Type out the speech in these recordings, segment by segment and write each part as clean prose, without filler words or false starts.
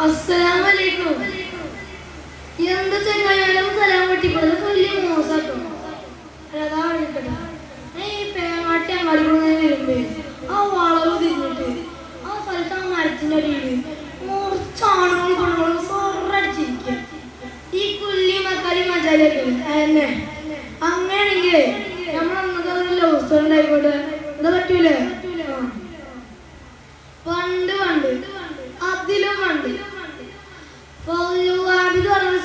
അസ്സലാമലൈക്കും. എന്ത് ചെങ്ങായാലും സലാം വെട്ടിപ്പോയത് വലിയ മോശാട്ടോ. അതാ വിളിക്കട്ടെ. ഈ പേങ്ങാട്ടി അങ്ങാടി വരുമ്പേ ആ വളവ് തിരിഞ്ഞിട്ട് ആ സ്ഥലത്ത് ആ മരത്തിന്റെ അടിയിൽ മുറിച്ചാണുകളും കൊണ്ടുകളും സൊറടിച്ചിരിക്കുക. ഈ കുല്ലി മക്കാരി മജാലൊക്കെ എന്നെ അങ്ങനെയാണെങ്കിലേ നമ്മൾ അന്നത്തെ ഒരു ലവ് സ്റ്റോറി ഉണ്ടായിക്കോട്ടെ. എന്താ പറ്റൂലേ? പണ്ട് അതിലും പണ്ട്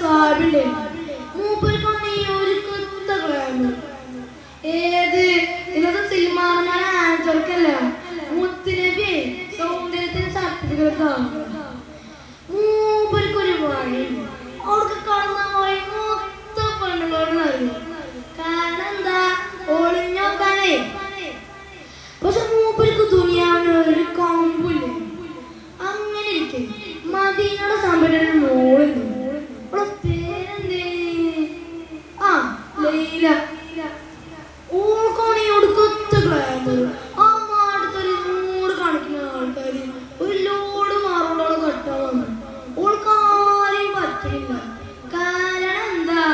സാഹിബിന്റെ മൂപ്പർക്കാണ് ഈ ഒരു കുത്ത ഗ്ലാമർ. ഏത് ഇന്നത്തെ സിനിമാർമാന ആൻസർക്കല്ല, മുത്തിനബി സൗന്ദര്യത്തിന് സർട്ടിഫിക്കറ്റ് മൂപ്പർക്കൊരു വഴി അവർക്ക് കാണുന്ന വഴി മൊത്ത പെണ്ണുങ്ങളോട് അറിയും. കാരണം എന്താ? ഒളിഞ്ഞോക്കാനേ. പക്ഷെ മൂപ്പർക്ക് ദുനിയാവിന് ഒരു കമ്പില്ല. അങ്ങനെ ഇരിക്കെ മദീനയുടെ സമ്പന്നന് മോളുണ്ട്. അവളെ പേരെന്തേ? ആ, ലൈല. ഓൾക്കാണ് ഈ ഒടുക്കത്തെ ഗ്ലാമർ. ആ നാടത്തൊരു 100 കണക്കിന് ആൾക്കാര് ഒരു ലോഡ് മാറുകളോട് കെട്ടാൻ വന്നു. ഓൾക്കാരെയും പറ്റില്ല. കാരണം എന്താ?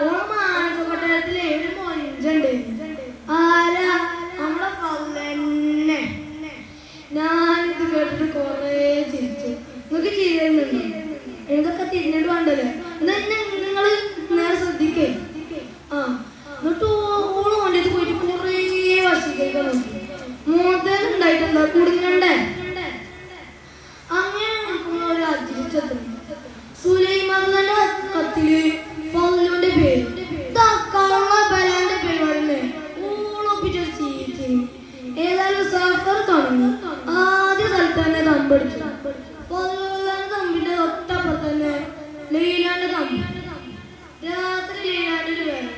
ഓളെ മാനസ കൊട്ടാരത്തിലെ ഒരു മൊഞ്ചുണ്ട്. ആരാ? നമ്മളെ പള്ളന്നെ. ഞാനിത് കേട്ടിട്ട് കൊറേ ചിരിച്ചു. നിങ്ങൾക്ക് ചിരിയുന്നുണ്ടോ? എന്തൊക്കെ തിരിഞ്ഞിട്ട് വേണ്ടല്ലേ? നിങ്ങള് നേരെ ശ്രദ്ധിക്കേ. ആ, എന്നിട്ട് ഓള് കൊണ്ടേക്ക് പോയിട്ട് കൊറേ വശിക്കാൻ നോക്കി. മുതലുണ്ടായിട്ടെന്താ കുടുങ്ങണ്ടേ? അങ്ങനെ ഒരു അതിരിച്ചെത്തും. സുലൈമാന്റെ കത്തില് ഫളുവിന്റെ പേര് ബലാന്റെ പരിപാടില്ലേ ഓളൊപ്പിച്ചൊരു ചീറ്റി. ഏതായാലും സഫർ തുടങ്ങി. ആദ്യ സ്ഥലത്ത് തന്നെ തമ്പടിച്ചു. തമ്പിന്റെ തൊട്ടപ്പുറത്ത് തന്നെ ലൈലാന്റെ തമ്പി. രാത്രി ലൈലാന്റെ ഒരു വേറെ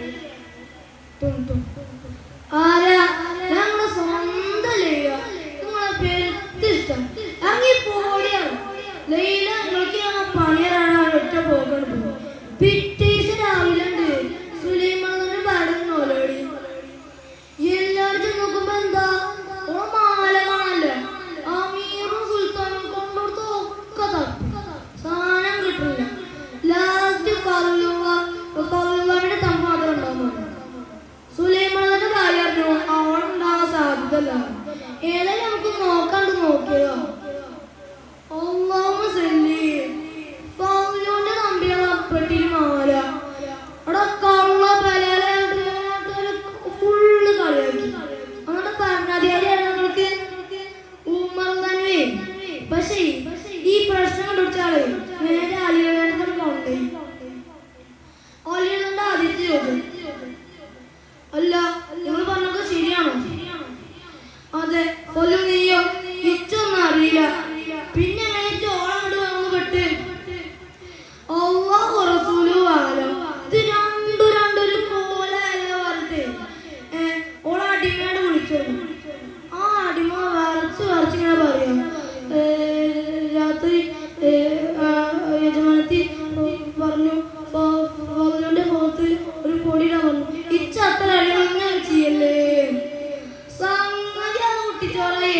ആരാ? ഞങ്ങളുടെ സ്വന്തം ലൈല. നിങ്ങളെ പെരുത്തിഷ്ടം അങ്ങി പോടിയാണ് ലൈല. നിങ്ങൾക്ക് ഞങ്ങൾ പണിയറാണ് ഒറ്റ പോകണം പോകും. പിറ്റേസ് രാവിലെ ഉണ്ട് സുലൈമാനെ പാടുന്നോലോടി. എല്ലാവരും നോക്കുമ്പോ എന്താ ഓ മാല കാണല്ലേ? അമീറും സുൽത്താനും കൊണ്ടുകൊടുത്ത് ഒക്കെ തപ്പി സാധനം കിട്ടില്ല. ലാസ്റ്റ് ഫളുവാന്റെ തമ്പ് മാത്രം ഉണ്ടാവും. സുലൈമാന്റെ കാര്യം അറിഞ്ഞു അവളുണ്ടാകാൻ സാധ്യതല്ല. ഏതായാലും നമുക്ക് നോക്കാണ്ട് നോക്കിയതോ. അല്ലാഹു സല്ലി. ഫളുവിന്റെ തമ്പിയുടെ അപ്പട്ടിന് മാല അവിടെ കള്ള ബലാലായിട്ട് ഫുള്ള് കളിയാക്കി. അങ്ങോട്ട് ഭരണാധികാരിയാണ് നിങ്ങൾക്ക് ഉമർ തന്നെ. പക്ഷേ ഈ പ്രശ്നം കണ്ടുപിടിച്ചാളെ നേരെ അലിയുടെ കൊണ്ടേ. അലിയുടെ ആദ്യത്തെ ചോദ്യം, അല്ല നിങ്ങൾ പറഞ്ഞത് ശരിയാണോ? അതെ. ഫലു നീയോ? ഇച്ചൊന്നും അറിയില്ല. പിന്നെ എങ്ങനെ ചോളങ്ങോട്ട് വന്ന് പെട്ട്? അല്ലാഹു റസൂലും ആലം. ഇത് രണ്ടൊരു കോലല്ല പറഞ്ഞിട്ട് ഓളെ അടിമയോട് വിളിച്ചു. ആ അടിമ വരച്ചിങ്ങനെ പറയാം. രാത്രി യജമാനത്തി പറഞ്ഞു ഫളുവിന്റെ മുഖത്ത് ഒരു പൊടിയിടാൻ പറഞ്ഞു. ഇച്ച അത്ര അടിമ ചെയ്യല്ലേ? സംഗതി അത് കുട്ടിച്ചോറേ.